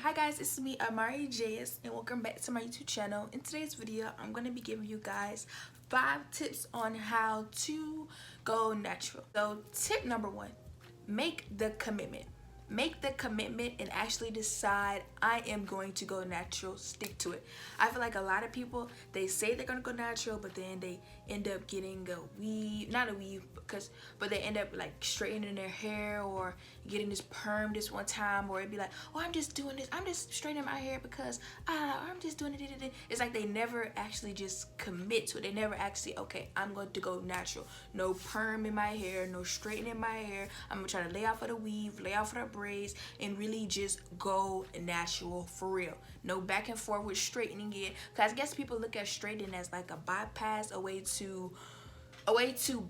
Hi guys, it's me Amarijasz and welcome back to my YouTube channel. In today's video, I'm going to be giving you guys 5 tips on how to go natural. So tip number 1, make the commitment. Make the commitment and actually decide I am going to go natural. Stick to it. I feel like a lot of people, they say they're gonna go natural, but then they end up getting a weave, not a weave, but they end up like straightening their hair or getting this perm this one time, or it'd be like, oh, I'm just doing this, I'm just straightening my hair because I'm just doing it. It's like they never actually just commit to it. They never actually, okay, I'm going to go natural. No perm in my hair, no straightening my hair. I'm gonna try to lay off of the weave, lay off of the braids, and really just go natural for real. No back and forth with straightening it, because I guess people look at straightening as like a bypass, a way to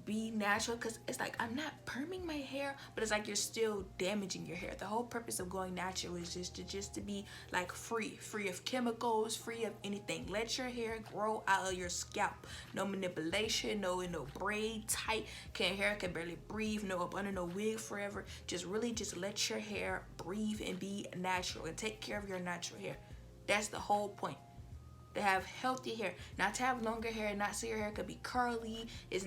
be natural, because it's like I'm not perming my hair, but it's like you're still damaging your hair. The whole purpose of going natural is just to be like free of chemicals, free of anything. Let your hair grow out of your scalp. No manipulation, no braid tight, hair can barely breathe, no up under no wig forever. Just really just let your hair breathe and be natural and take care of your natural hair. That's the whole point. To have healthy hair, not to have longer hair, not so your hair could be curly. It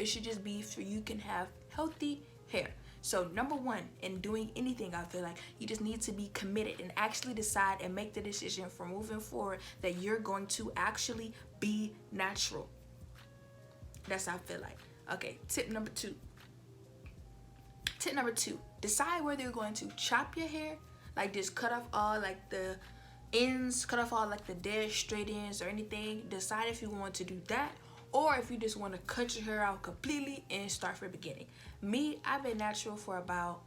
should just be so you can have healthy hair. So number 1, in doing anything, I feel like you just need to be committed and actually decide and make the decision for moving forward that you're going to actually be natural. That's how I feel like. Okay, tip number 2, decide whether you're going to chop your hair, like just cut off all like the ends, cut off all like the dead straight ends or anything. Decide if you want to do that, or if you just want to cut your hair out completely and start from the beginning. Me, I've been natural for about,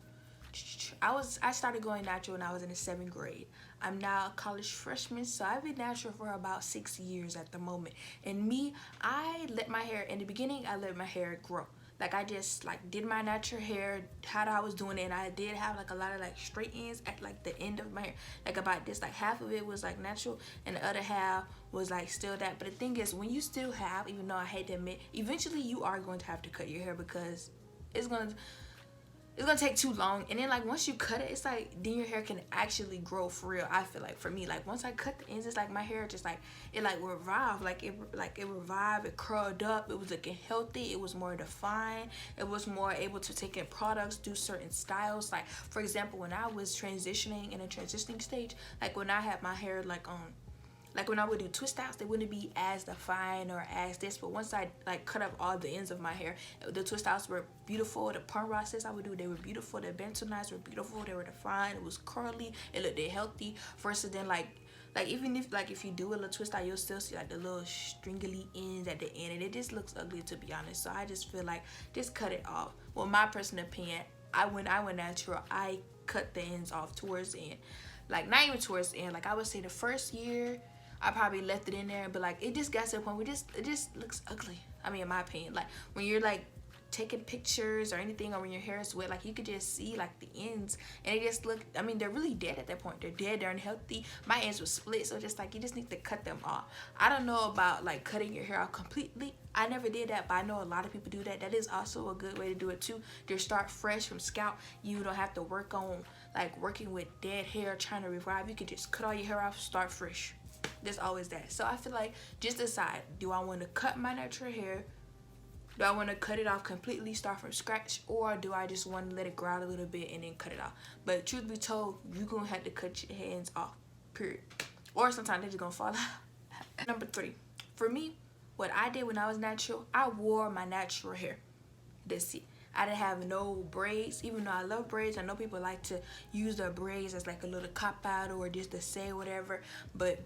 I started going natural when I was in the 7th grade. I'm now a college freshman, so I've been natural for about 6 years at the moment. And me, I let my hair, in the beginning, I let my hair grow. Like I just like did my natural hair how I was doing it, and I did have like a lot of like straight ends at like the end of my hair, like about this, like half of it was like natural and the other half was like still that. But the thing is, when you still have, even though I hate to admit, eventually you are going to have to cut your hair, because it's gonna take too long. And then like once you cut it, it's like then your hair can actually grow for real. I feel like for me, like once I cut the ends, it's like my hair just like it like revived, like it revived, it curled up, it was looking healthy, it was more defined, it was more able to take in products, do certain styles. Like for example, when I was transitioning in a transitioning stage, like when I had my hair like when I would do twist outs, they wouldn't be as defined or as this. But once I like cut up all the ends of my hair, the twist outs were beautiful. The perm process I would do, they were beautiful. The bento knives were beautiful. They were defined. It was curly. It looked healthy. Versus then like even if you do a little twist out, you'll still see like the little stringly ends at the end, and it just looks ugly, to be honest. So I just feel like just cut it off. Well, my personal opinion, when I went natural, I cut the ends off towards the end. Like not even towards the end. Like I would say the first year, I probably left it in there, but like it just got to the point where it just looks ugly. I mean, in my opinion, like when you're like taking pictures or anything, or when your hair is wet, like you could just see like the ends, and it just look, I mean, they're really dead at that point. They're dead, they're unhealthy. My ends were split, so just like you just need to cut them off. I don't know about like cutting your hair out completely. I never did that, but I know a lot of people do that. That is also a good way to do it too. Just start fresh from scalp. You don't have to work on like working with dead hair, trying to revive. You could just cut all your hair off, start fresh. There's always that. So I feel like just decide, do I want to cut my natural hair? Do I want to cut it off completely, start from scratch, or do I just want to let it grow out a little bit and then cut it off? But truth be told, you're gonna have to cut your hands off, period. Or sometimes they're just gonna fall out. Number 3, for me, what I did when I was natural, I wore my natural hair. That's it. I didn't have no braids, even though I love braids. I know people like to use their braids as like a little cop out or just to say whatever, but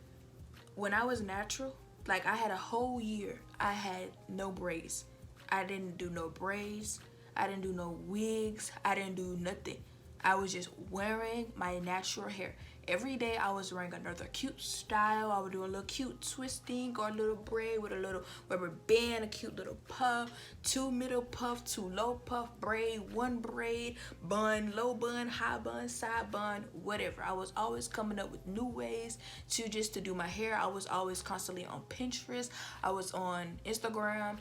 when I was natural, like I had a whole year, I had no braids. I didn't do no braids. I didn't do no wigs. I didn't do nothing. I was just wearing my natural hair. Every day I was wearing another cute style. I would do a little cute twisting or a little braid with a little rubber band, a cute little puff, 2 middle puff, 2 low puff braid, 1 braid, bun, low bun, high bun, side bun, whatever. I was always coming up with new ways to do my hair. I was always constantly on Pinterest. I was on Instagram.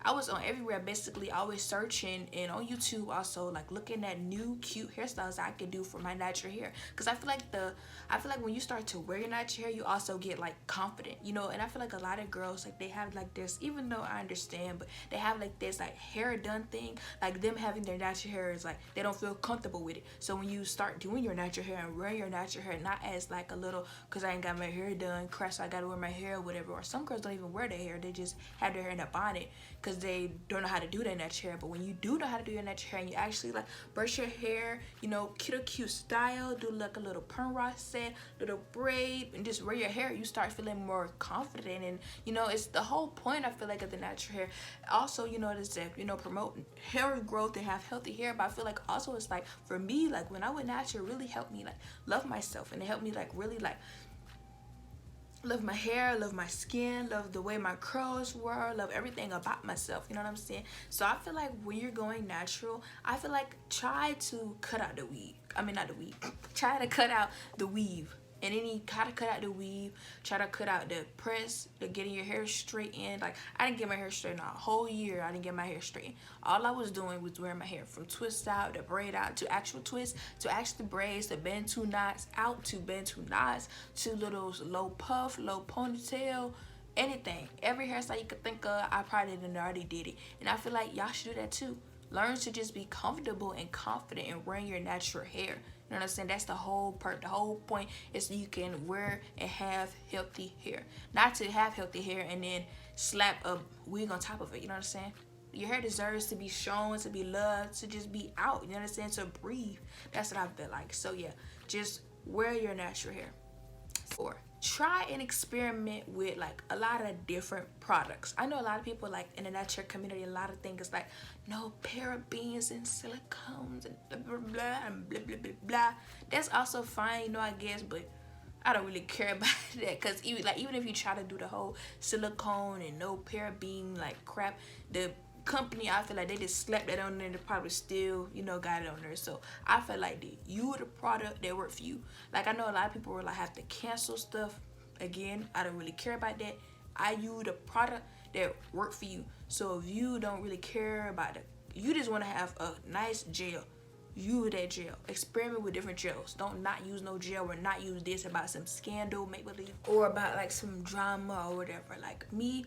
I was on everywhere basically, always searching, and on YouTube also, like looking at new cute hairstyles I could do for my natural hair. Cause I feel like when you start to wear your natural hair, you also get like confident, you know. And I feel like a lot of girls, like they have like this, even though I understand, but they have like this like hair done thing, like them having their natural hair is like they don't feel comfortable with it. So when you start doing your natural hair and wearing your natural hair, not as like a little, cause I ain't got my hair done, crap, so I gotta wear my hair or whatever. Or some girls don't even wear their hair; they just have their hair in a bonnet because they don't know how to do their natural hair. But when you do know how to do your natural hair and you actually like brush your hair, you know, cute style, do like a little perm rod set, little braid, and just wear your hair, you start feeling more confident. And you know, it's the whole point, I feel like, of the natural hair. Also, you know, is that, you know, promote hair growth and have healthy hair. But I feel like also it's like for me, like when I went natural, it really helped me like love myself, and it helped me like really like love my hair, love my skin, love the way my curls were, love everything about myself, you know what I'm saying? So I feel like when you're going natural, I feel like try to cut out the weave. I mean, not the weave. Try to cut out the weave. And then you gotta cut out the weave, try to cut out the press, the getting your hair straightened. Like, I didn't get my hair straightened a whole year. I didn't get my hair straightened. All I was doing was wearing my hair from twist out to braid out to actual twist to actual braids to bend two knots out to bend two knots to little low puff, low ponytail, anything. Every hairstyle you could think of, I probably didn't already did it. And I feel like y'all should do that too. Learn to just be comfortable and confident in wearing your natural hair. You know what I'm saying? That's the whole part. The whole point is so you can wear and have healthy hair. Not to have healthy hair and then slap a wig on top of it. You know what I'm saying? Your hair deserves to be shown, to be loved, to just be out. You know what I'm saying? To breathe. That's what I feel like. So yeah, just wear your natural hair. 4, try and experiment with like a lot of different products. I know a lot of people like in the natural community, a lot of things like no parabens and silicones and blah blah blah and blah blah blah blah. That's also fine, you know, I guess, but I don't really care about that, because even if you try to do the whole silicone and no paraben like crap, the company, I feel like they just slapped that on there and they probably still, you know, got it on there. So I feel like you the product that work for you. Like, I know a lot of people will like have to cancel stuff. Again, I don't really care about that. I use the product that work for you. So if you don't really care about it, you just want to have a nice gel, use that gel. Experiment with different gels. Don't not use no gel or not use this about some scandal, make believe, or about like some drama or whatever. Like me,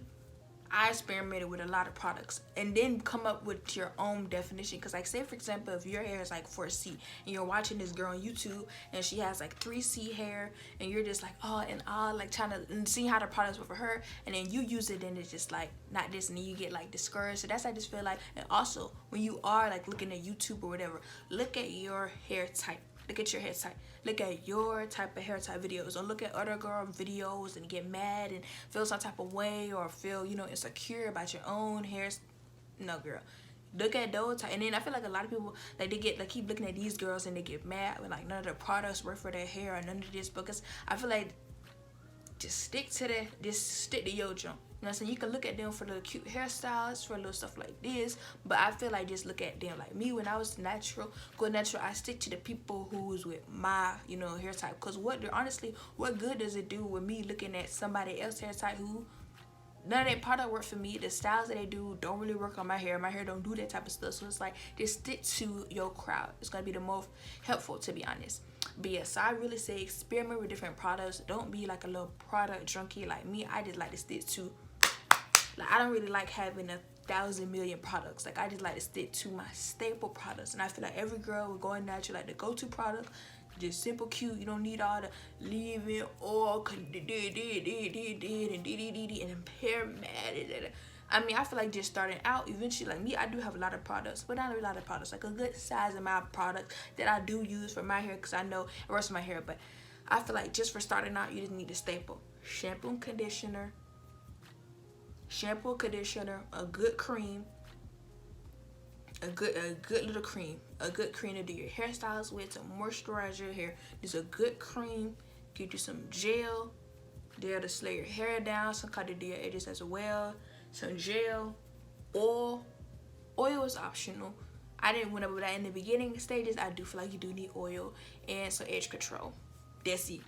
I experimented with a lot of products and then come up with your own definition. Because like, say for example, if your hair is like 4C and you're watching this girl on YouTube and she has like 3C hair and you're just like, oh, and all like trying to see how the products work for her, and then you use it and it's just like not this, and then you get like discouraged. So that's, I just feel like. And also when you are like looking at YouTube or whatever, look at your hair type. Look at your hair type. Look at your type of hair type videos. Don't look at other girl videos and get mad and feel some type of way or feel, you know, insecure about your own hair. No, girl. Look at those type. And then I feel like a lot of people, like, they keep looking at these girls and they get mad when like none of the products work for their hair or none of this, because I feel like just stick to your jump. You know what I'm saying? You can look at them for little cute hairstyles, for little stuff like this, but I feel like just look at them. Like me, when I was natural, I stick to the people who's with my, you know, hair type. Because honestly, what good does it do with me looking at somebody else's hair type who none of that product work for me? The styles that they do don't really work on my hair. My hair don't do that type of stuff. So it's like, just stick to your crowd. It's going to be the most helpful, to be honest. But yeah, so I really say experiment with different products. Don't be like a little product junkie like me. I just like to stick to, like, I don't really like having 1,000 million products. Like, I just like to stick to my staple products. And I feel like every girl with going natural, like the go-to product, just simple, cute. You don't need all the leave-in oil and impair matte. I mean, I feel like just starting out, eventually, like me, I do have a lot of products, but not a lot of products. Like a good size amount of product that I do use for my hair, because I know it works for my hair. But I feel like just for starting out, you just need a staple: shampoo and conditioner, a good cream, a good little cream, a good cream to do your hairstyles with, to moisturize your hair. Just a good cream. Get you some gel there to slay your hair down, some kind of do your edges as well. Some gel, oil is optional. I didn't went up with that in the beginning stages. I do feel like you do need oil and some edge control. That's it.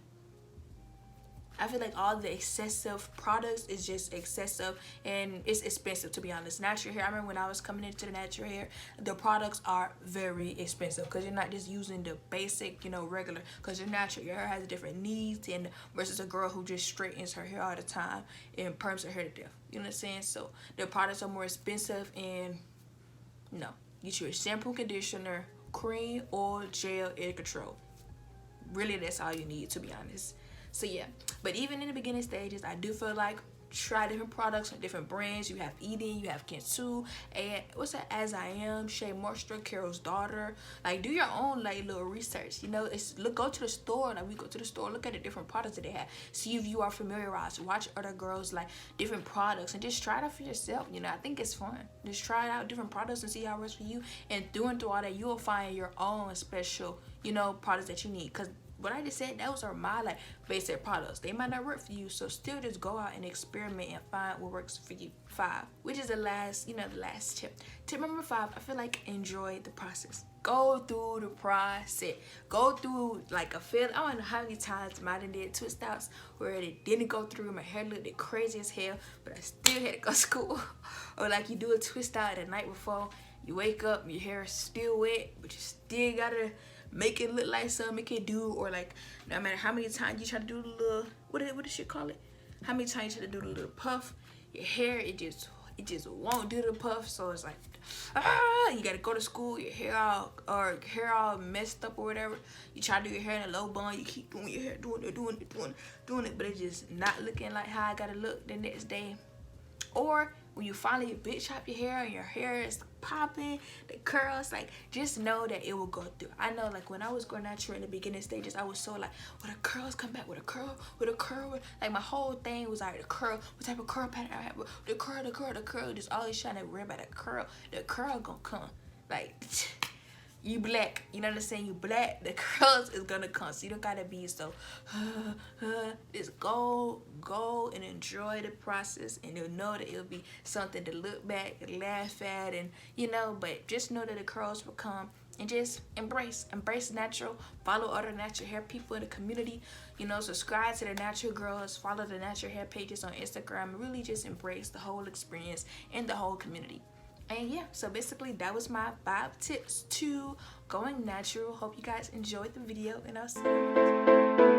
I feel like all the excessive products is just excessive and it's expensive, to be honest. Natural hair, I remember when I was coming into the natural hair, the products are very expensive because you're not just using the basic, you know, regular, because you're natural. Your hair has different needs and versus a girl who just straightens her hair all the time and perms her hair to death. You know what I'm saying? So the products are more expensive, and no, get you a shampoo, conditioner, cream, oil, gel, air control. Really, that's all you need, to be honest. So yeah, but even in the beginning stages, I do feel like try different products from different brands. You have Eden, you have Kensu, and what's that, As I Am, Shea Moisture, Carol's Daughter. Like, do your own like little research, you know. It's go to the store, like we go to the store, look at the different products that they have, see if you are familiarized, watch other girls like different products and just try it out for yourself. You know, I think it's fun. Just try out different products and see how it works for you, and through all that, you will find your own special, you know, products that you need. Because what I just said, those are my like basic products. They might not work for you, so still just go out and experiment and find what works for you. 5, which is the last, you know, the last tip. Tip number 5, I feel like enjoy the process. Go through the process. Go through like a feel. I don't know how many times I did twist outs where it didn't go through. My hair looked crazy as hell, but I still had to go to school. Or like you do a twist out the night before, you wake up, your hair is still wet, but you still gotta make it look like something it can do. Or like no matter how many times you try to do the little what does she call it? How many times you try to do the little puff, your hair it just won't do the puff. So it's like you gotta go to school, your hair all messed up or whatever. You try to do your hair in a low bun, you keep doing your hair, doing it, but it's just not looking like how I gotta look the next day. Or when you finally bitch chop your hair and your hair is popping, the curls, like just know that it will go through. I know like when I was going natural in the beginning stages, I was so like, will the curls come back with a curl, like my whole thing was like the curl, what type of curl pattern I have, the curl, just always trying to worry about the curl gonna come. Like you black, you know what I'm saying? You black, the curls is gonna come. So you don't gotta be so just go and enjoy the process, and you'll know that it'll be something to look back and laugh at, and you know, but just know that the curls will come. And just embrace natural. Follow other natural hair people in the community, you know. Subscribe to the natural girls, follow the natural hair pages on Instagram. Really just embrace the whole experience and the whole community. And yeah, so basically that was my 5 tips to going natural. Hope you guys enjoyed the video, and I'll see you next time.